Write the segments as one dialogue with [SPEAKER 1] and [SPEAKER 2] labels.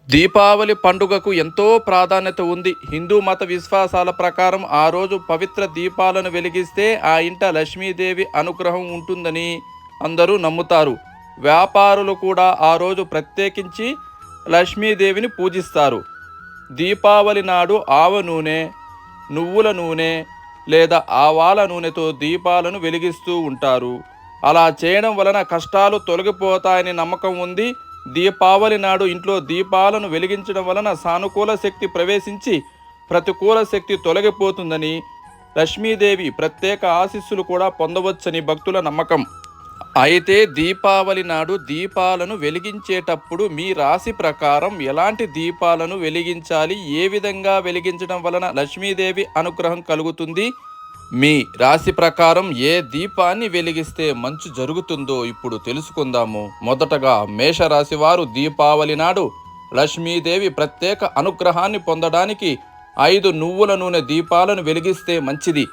[SPEAKER 1] దీపావళి పండుగకు ఎంతో ప్రాధాన్యత ఉంది. హిందూ మత విశ్వాసాల ప్రకారం ఆ రోజు పవిత్ర దీపాలను వెలిగిస్తే ఆ ఇంట లక్ష్మీదేవి అనుగ్రహం ఉంటుందని అందరూ నమ్ముతారు. వ్యాపారులు కూడా ఆ రోజు ప్రత్యేకించి లక్ష్మీదేవిని పూజిస్తారు. దీపావళి నాడు ఆవ నూనె, నువ్వుల నూనె లేదా ఆవాల నూనెతో దీపాలను వెలిగిస్తూ ఉంటారు. అలా చేయడం వలన కష్టాలు తొలగిపోతాయని నమ్మకం ఉంది. దీపావళి నాడు ఇంట్లో దీపాలను వెలిగించడం వలన సానుకూల శక్తి ప్రవేశించి ప్రతికూల శక్తి తొలగిపోతుందని, లక్ష్మీదేవి ప్రత్యేక ఆశీస్సులు కూడా పొందవచ్చని భక్తుల నమ్మకం. అయితే దీపావళి నాడు దీపాలను వెలిగించేటప్పుడు మీ రాశి ప్రకారం ఎలాంటి దీపాలను వెలిగించాలి, ఏ విధంగా వెలిగించడం వలన లక్ష్మీదేవి అనుగ్రహం కలుగుతుంది, మీ రాశి ప్రకారం ఏ దీపాన్ని వెలిగిస్తే మంచు జరుగుతుందో ఇప్పుడు తెలుసుకుందాము. మొదటగా మేషరాశి వారు దీపావళి నాడు లక్ష్మీదేవి ప్రత్యేక అనుగ్రహాన్ని పొందడానికి 5 నువ్వుల నూనె దీపాలను వెలిగిస్తే మంచిది.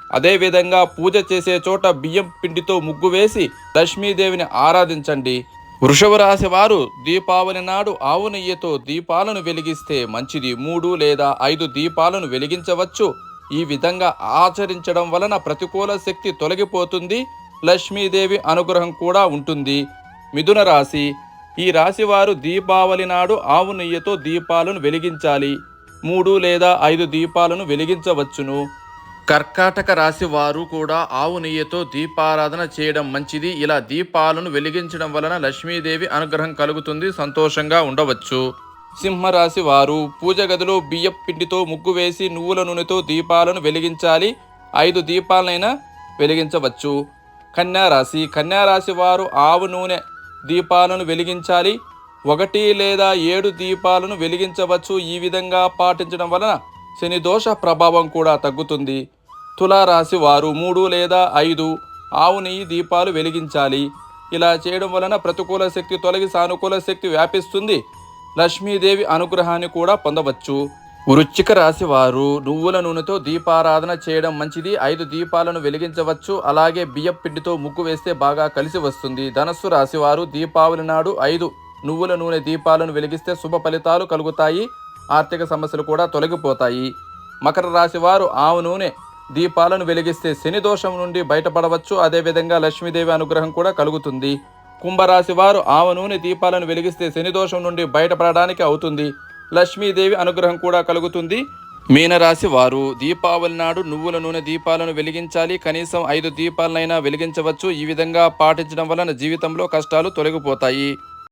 [SPEAKER 1] అదేవిధంగా పూజ చేసే చోట బియ్యం పిండితో ముగ్గు వేసి లక్ష్మీదేవిని ఆరాధించండి. వృషభ రాశి వారు దీపావళి నాడు ఆవు నెయ్యితో దీపాలను వెలిగిస్తే మంచిది. 3 లేదా 5 దీపాలను వెలిగించవచ్చు. ఈ విధంగా ఆచరించడం వలన ప్రతికూల శక్తి తొలగిపోతుంది, లక్ష్మీదేవి అనుగ్రహం కూడా ఉంటుంది. మిథున రాశి, ఈ రాశి వారు దీపావళి నాడు ఆవు నెయ్యితో దీపాలను వెలిగించాలి. 3 లేదా 5 దీపాలను వెలిగించవచ్చును. కర్కాటక రాశి వారు కూడా ఆవు నెయ్యితో దీపారాధన చేయడం మంచిది. ఇలా దీపాలను వెలిగించడం వలన లక్ష్మీదేవి అనుగ్రహం కలుగుతుంది, సంతోషంగా ఉండవచ్చు. సింహరాశి వారు పూజ గదిలో బియ్యం పిండితో ముగ్గు వేసి నువ్వుల నూనెతో దీపాలను వెలిగించాలి. 5 దీపాలనైనా వెలిగించవచ్చు. కన్యారాశి వారు ఆవు నూనె దీపాలను వెలిగించాలి. 1 లేదా 7 దీపాలను వెలిగించవచ్చు. ఈ విధంగా పాటించడం వలన శని దోష ప్రభావం కూడా తగ్గుతుంది. తులారాశి వారు 3 లేదా 5 ఆవు నెయ్యి దీపాలు వెలిగించాలి. ఇలా చేయడం వలన ప్రతికూల శక్తి తొలగి సానుకూల శక్తి వ్యాపిస్తుంది, లక్ష్మీదేవి అనుగ్రహాన్ని కూడా పొందవచ్చు. వృశ్చిక రాశి వారు నువ్వుల నూనెతో దీపారాధన చేయడం మంచిది. 5 దీపాలను వెలిగించవచ్చు. అలాగే బియ్యం పిండితో ముగ్గు వేస్తే బాగా కలిసి వస్తుంది. ధనస్సు రాశి వారు దీపావళి నాడు 5 నువ్వుల నూనె దీపాలను వెలిగిస్తే శుభ ఫలితాలు కలుగుతాయి, ఆర్థిక సమస్యలు కూడా తొలగిపోతాయి. మకర రాశి వారు ఆవు నూనె దీపాలను వెలిగిస్తే శని దోషం నుండి బయటపడవచ్చు. అదేవిధంగా లక్ష్మీదేవి అనుగ్రహం కూడా కలుగుతుంది. కుంభరాశి వారు ఆవు నూనె దీపాలను వెలిగిస్తే శని దోషం నుండి బయటపడడానికి అవుతుంది, లక్ష్మీదేవి అనుగ్రహం కూడా కలుగుతుంది. మీనరాశి వారు దీపావళి నాడు నువ్వుల నూనె దీపాలను వెలిగించాలి. కనీసం 5 దీపాలనైనా వెలిగించవచ్చు. ఈ విధంగా పాటించడం వలన జీవితంలో కష్టాలు తొలగిపోతాయి.